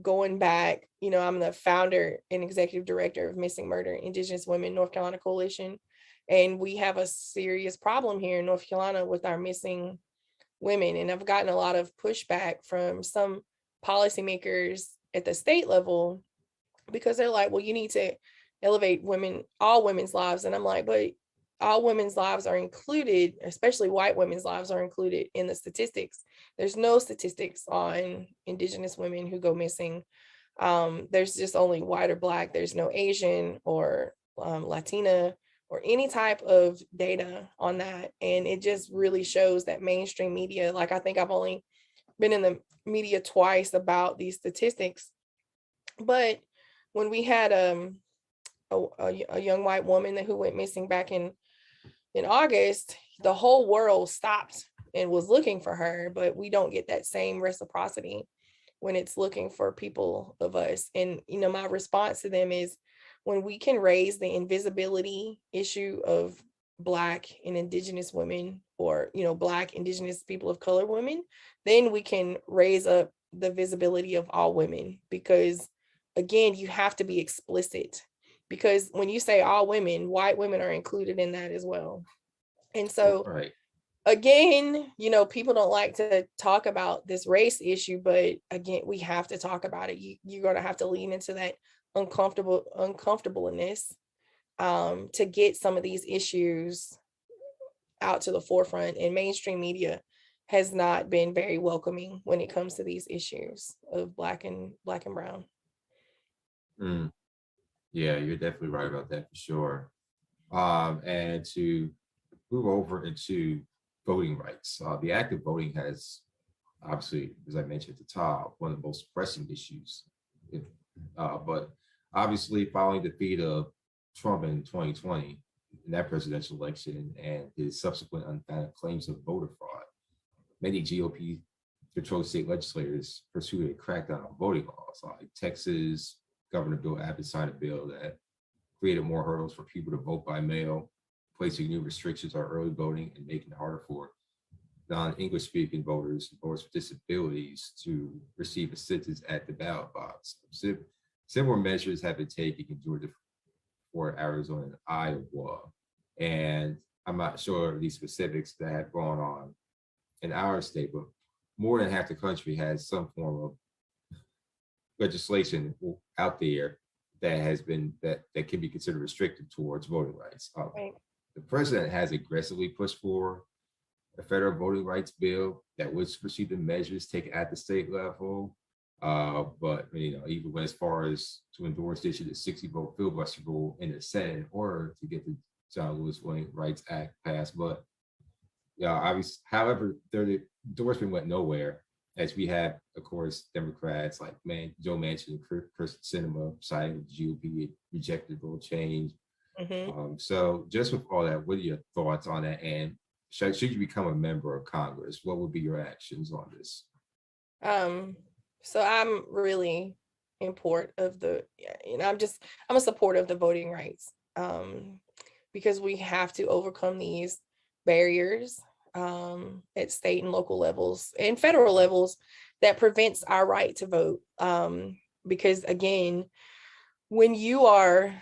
going back, I'm the founder and executive director of Missing Murder Indigenous Women North Carolina Coalition. And we have a serious problem here in North Carolina with our missing women. And I've gotten a lot of pushback from some policymakers at the state level because they're like, well, you need to elevate all women's lives. And I'm like, but all women's lives are included, especially white women's lives are included in the statistics. There's no statistics on Indigenous women who go missing. There's just only white or Black. There's no Asian or Latina or any type of data on that. And it just really shows that mainstream media, like I think I've only been in the media twice about these statistics. But when we had a young white woman who went missing back in August, the whole world stopped and was looking for her, but we don't get that same reciprocity when it's looking for people of us. And my response to them is, when we can raise the invisibility issue of Black and Indigenous women, or Black, Indigenous, people of color women, then we can raise up the visibility of all women. Because again, you have to be explicit, because when you say all women, white women are included in that as well. And so Right. again, people don't like to talk about this race issue, but again, we have to talk about it. You're going to have to lean into that uncomfortableness to get some of these issues out to the forefront. And mainstream media has not been very welcoming when it comes to these issues of Black and brown. Mm. Yeah, you're definitely right about that for sure. And to move over into voting rights, the active voting has obviously, as I mentioned at the top, one of the most pressing issues. But obviously, following the defeat of Trump in 2020, in that presidential election, and his subsequent unfounded claims of voter fraud, many GOP controlled state legislators pursued a crackdown on voting laws. Like Texas, Governor Bill Abbott signed a bill that created more hurdles for people to vote by mail, placing new restrictions on early voting and making it harder for non-English speaking voters and voters with disabilities to receive assistance at the ballot box. Similar measures have been taken in Georgia, for Arizona, and Iowa. And I'm not sure the specifics that have gone on in our state, but more than half the country has some form of legislation out there that has been that can be considered restrictive towards voting rights. Right. The president has aggressively pushed for a federal voting rights bill that would supersede the measures taken at the state level. But even when as far as to endorse the issue the 60-vote filibuster rule in the Senate in order to get the John Lewis Voting Rights Act passed. But yeah, obviously, however, the endorsement went nowhere, as we have, of course, Democrats like Joe Manchin and Kirsten Sinema siding with the GOP, rejected the change. So just with all that, what are your thoughts on that? And should you become a member of Congress, what would be your actions on this? So I'm really in support of I'm a supporter of the voting rights, because we have to overcome these barriers at state and local levels and federal levels that prevents our right to vote. Because again, when you are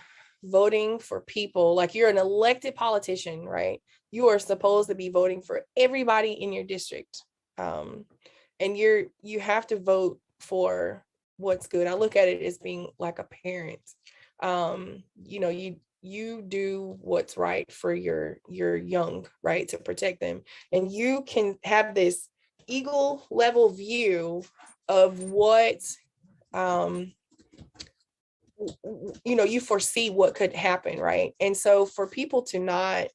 voting for people, like you're an elected politician, right? You are supposed to be voting for everybody in your district. And you have to vote for what's good. I look at it as being like a parent. You do what's right for your young, right, to protect them. And you can have this eagle level view of what you foresee what could happen, right? And so for people to not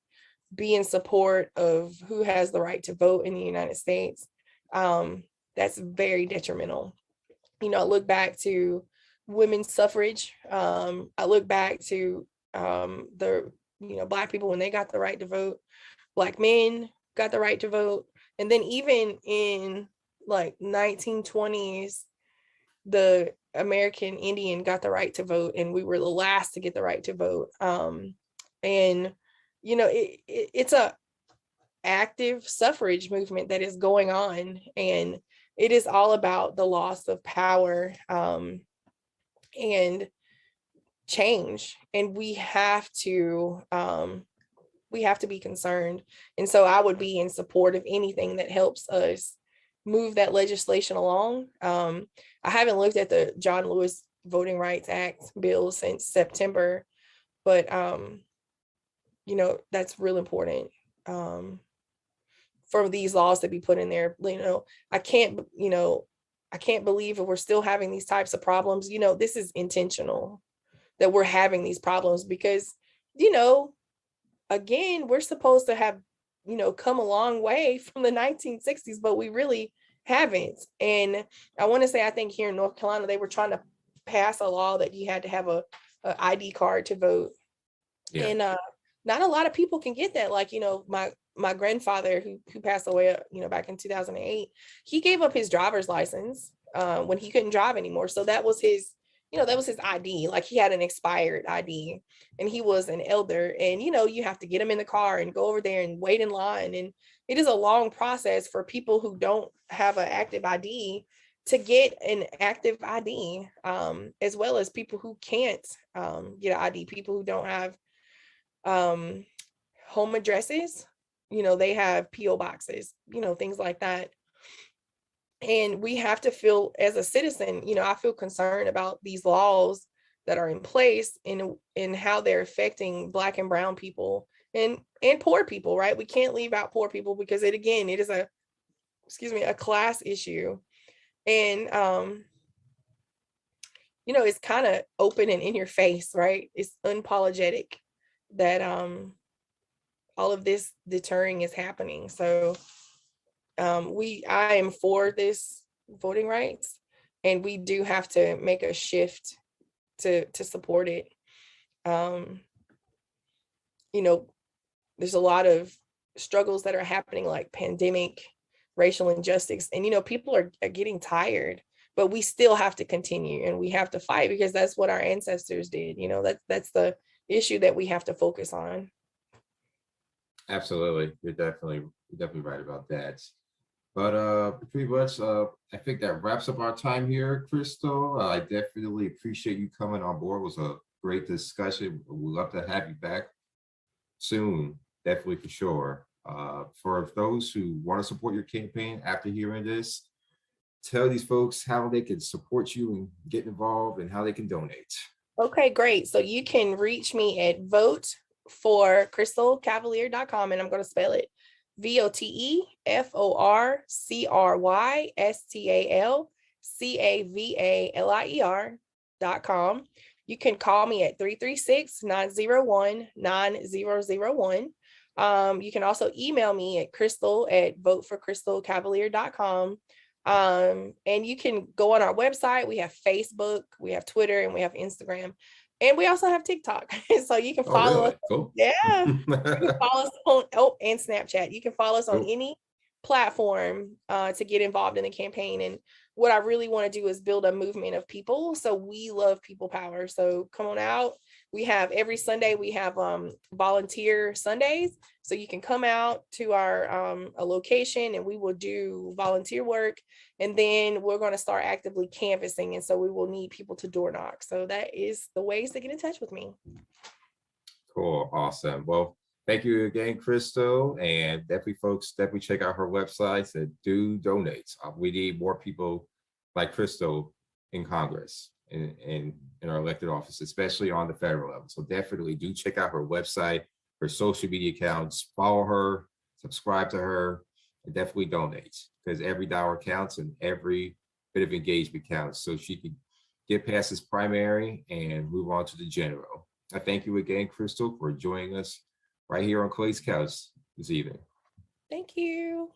be in support of who has the right to vote in the United States, that's very detrimental. I look back to women's suffrage. I look back to the Black people when they got the right to vote. Black men got the right to vote. And then even in like 1920s, the American Indian got the right to vote, and we were the last to get the right to vote. And it's a active suffrage movement that is going on, and it is all about the loss of power and change, and we have to be concerned. And so I would be in support of anything that helps us move that legislation along. I haven't looked at the John Lewis Voting Rights Act bill since September, but that's real important for these laws to be put in there. I can't believe that we're still having these types of problems. This is intentional that we're having these problems because, again, we're supposed to have, come a long way from the 1960s, but we really haven't. And I want to say, I think here in North Carolina, they were trying to pass a law that you had to have a ID card to vote. Yeah. And not a lot of people can get that. Like, my grandfather who passed away, back in 2008, he gave up his driver's license when he couldn't drive anymore. So that was his ID. Like, he had an expired ID, and he was an elder, and you have to get him in the car and go over there and wait in line. And it is a long process for people who don't have an active ID to get an active ID, as well as people who can't get an ID, people who don't have home addresses, they have PO boxes, things like that. And we have to feel, as a citizen, I feel concerned about these laws that are in place and how they're affecting Black and brown people and poor people, right? We can't leave out poor people because it is a class issue. And it's kind of open and in your face, right? It's unapologetic that all of this deterring is happening. So I am for this voting rights, and we do have to make a shift to support it. There's a lot of struggles that are happening, like pandemic, racial injustice, and people are getting tired, but we still have to continue, and we have to fight, because that's what our ancestors did. That's the issue that we have to focus on. Absolutely. You're definitely right about that. But pretty much, I think that wraps up our time here, Crystal. I definitely appreciate you coming on board. It was a great discussion. We'd love to have you back soon, definitely, for sure. For those who want to support your campaign after hearing this, tell these folks how they can support you and get involved and how they can donate. Okay, great. So you can reach me at voteforcrystalcavalier.com, and I'm going to spell it VOTEFORCRYSTALCAVALIER.com. You can call me at 336-901-9001. You can also email me at crystal@voteforcrystalcavalier.com. And you can go on our website. We have Facebook, we have Twitter, and we have Instagram. And we also have TikTok. So you can follow us. Cool. Yeah. You can follow us on, and Snapchat. You can follow us on Cool. any platform to get involved in the campaign. And what I really want to do is build a movement of people. So we love people power. So come on out. We have every Sunday, we have volunteer Sundays. So you can come out to our a location and we will do volunteer work. And then we're going to start actively canvassing. And so we will need people to door knock. So that is the ways to get in touch with me. Cool. Awesome. Well, thank you again, Crystal. And definitely, folks, definitely check out her websites and do donate. We need more people like Crystal in Congress and in our elected office, especially on the federal level. So definitely do check out her website, her social media accounts, follow her, subscribe to her, and definitely donate, because every dollar counts and every bit of engagement counts. So she can get past this primary and move on to the general. I thank you again, Crystal, for joining us right here on Clay's Couch this evening. Thank you.